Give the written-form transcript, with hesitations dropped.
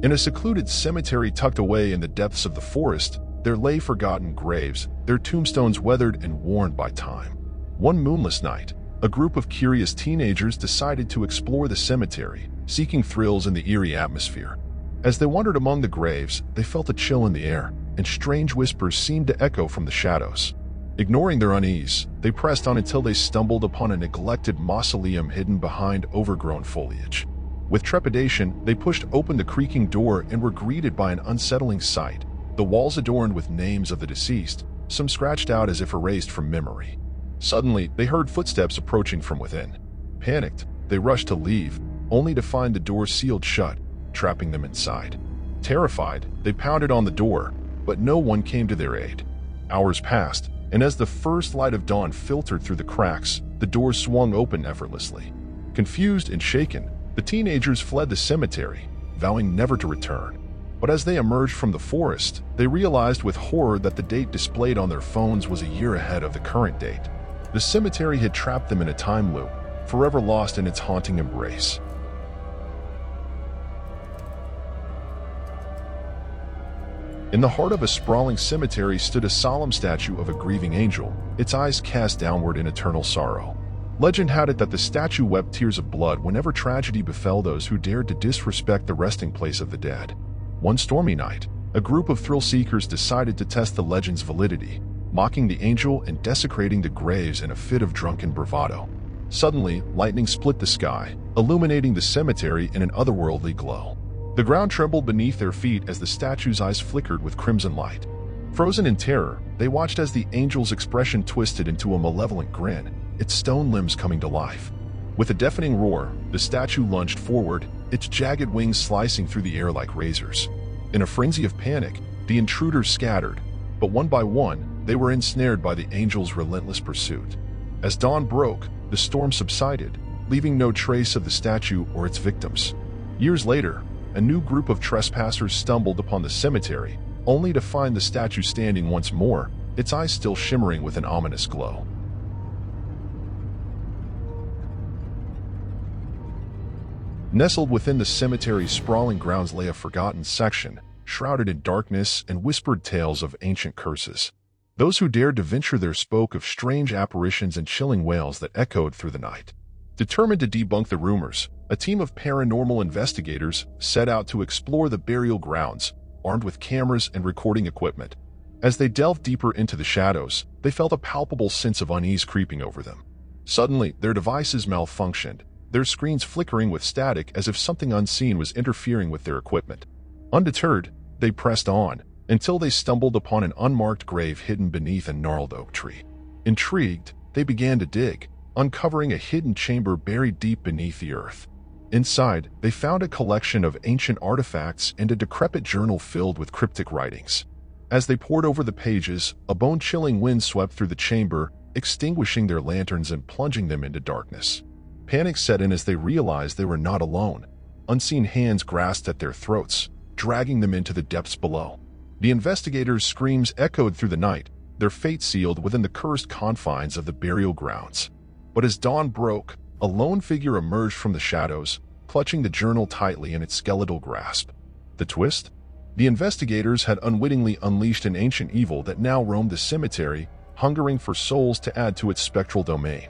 In a secluded cemetery tucked away in the depths of the forest, there lay forgotten graves, their tombstones weathered and worn by time. One moonless night, a group of curious teenagers decided to explore the cemetery, seeking thrills in the eerie atmosphere. As they wandered among the graves, they felt a chill in the air, and strange whispers seemed to echo from the shadows. Ignoring their unease, they pressed on until they stumbled upon a neglected mausoleum hidden behind overgrown foliage. With trepidation, they pushed open the creaking door and were greeted by an unsettling sight. The walls adorned with names of the deceased, some scratched out as if erased from memory. Suddenly, they heard footsteps approaching from within. Panicked, they rushed to leave, only to find the door sealed shut, trapping them inside. Terrified, they pounded on the door, but no one came to their aid. Hours passed, and as the first light of dawn filtered through the cracks, the door swung open effortlessly. Confused and shaken, the teenagers fled the cemetery, vowing never to return. But as they emerged from the forest, they realized with horror that the date displayed on their phones was a year ahead of the current date. The cemetery had trapped them in a time loop, forever lost in its haunting embrace. In the heart of a sprawling cemetery stood a solemn statue of a grieving angel, its eyes cast downward in eternal sorrow. Legend had it that the statue wept tears of blood whenever tragedy befell those who dared to disrespect the resting place of the dead. One stormy night, a group of thrill-seekers decided to test the legend's validity, mocking the angel and desecrating the graves in a fit of drunken bravado. Suddenly, lightning split the sky, illuminating the cemetery in an otherworldly glow. The ground trembled beneath their feet as the statue's eyes flickered with crimson light. Frozen in terror, they watched as the angel's expression twisted into a malevolent grin, its stone limbs coming to life. With a deafening roar, the statue lunged forward, its jagged wings slicing through the air like razors. In a frenzy of panic, the intruders scattered, but one by one, they were ensnared by the angel's relentless pursuit. As dawn broke, the storm subsided, leaving no trace of the statue or its victims. Years later, a new group of trespassers stumbled upon the cemetery, only to find the statue standing once more, its eyes still shimmering with an ominous glow. Nestled within the cemetery's sprawling grounds lay a forgotten section, shrouded in darkness and whispered tales of ancient curses. Those who dared to venture there spoke of strange apparitions and chilling wails that echoed through the night. Determined to debunk the rumors, a team of paranormal investigators set out to explore the burial grounds, armed with cameras and recording equipment. As they delved deeper into the shadows, they felt a palpable sense of unease creeping over them. Suddenly, their devices malfunctioned, their screens flickering with static as if something unseen was interfering with their equipment. Undeterred, they pressed on, until they stumbled upon an unmarked grave hidden beneath a gnarled oak tree. Intrigued, they began to dig, uncovering a hidden chamber buried deep beneath the earth. Inside, they found a collection of ancient artifacts and a decrepit journal filled with cryptic writings. As they pored over the pages, a bone-chilling wind swept through the chamber, extinguishing their lanterns and plunging them into darkness. Panic set in as they realized they were not alone. Unseen hands grasped at their throats, dragging them into the depths below. The investigators' screams echoed through the night, their fate sealed within the cursed confines of the burial grounds. But as dawn broke, a lone figure emerged from the shadows, clutching the journal tightly in its skeletal grasp. The twist? The investigators had unwittingly unleashed an ancient evil that now roamed the cemetery, hungering for souls to add to its spectral domain.